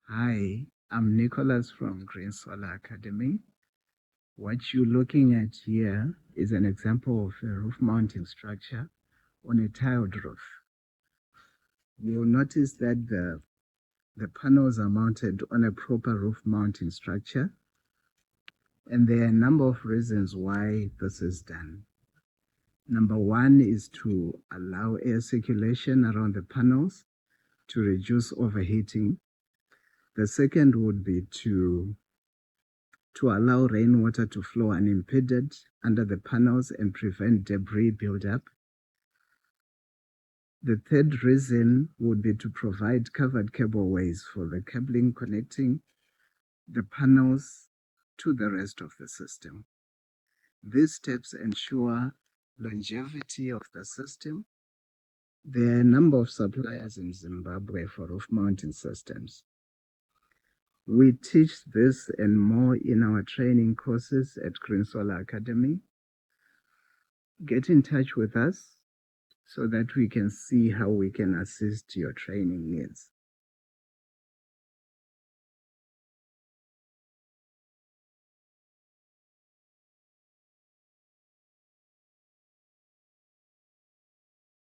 Hi, I'm Nicholas from Green Solar Academy. What you're looking at here is an example of a roof mounting structure on a tiled roof. You'll notice that the panels are mounted on a proper roof mounting structure, and there are a number of reasons why this is done. Number one is to allow air circulation around the panels to reduce overheating. The second would be to allow rainwater to flow unimpeded under the panels and prevent debris buildup. The third reason would be to provide covered cableways for the cabling connecting the panels to the rest of the system. These steps ensure longevity of the system. There are a number of suppliers in Zimbabwe for roof mounting systems. We teach this and more in our training courses at Green Solar Academy. Get in touch with us so that we can see how we can assist your training needs.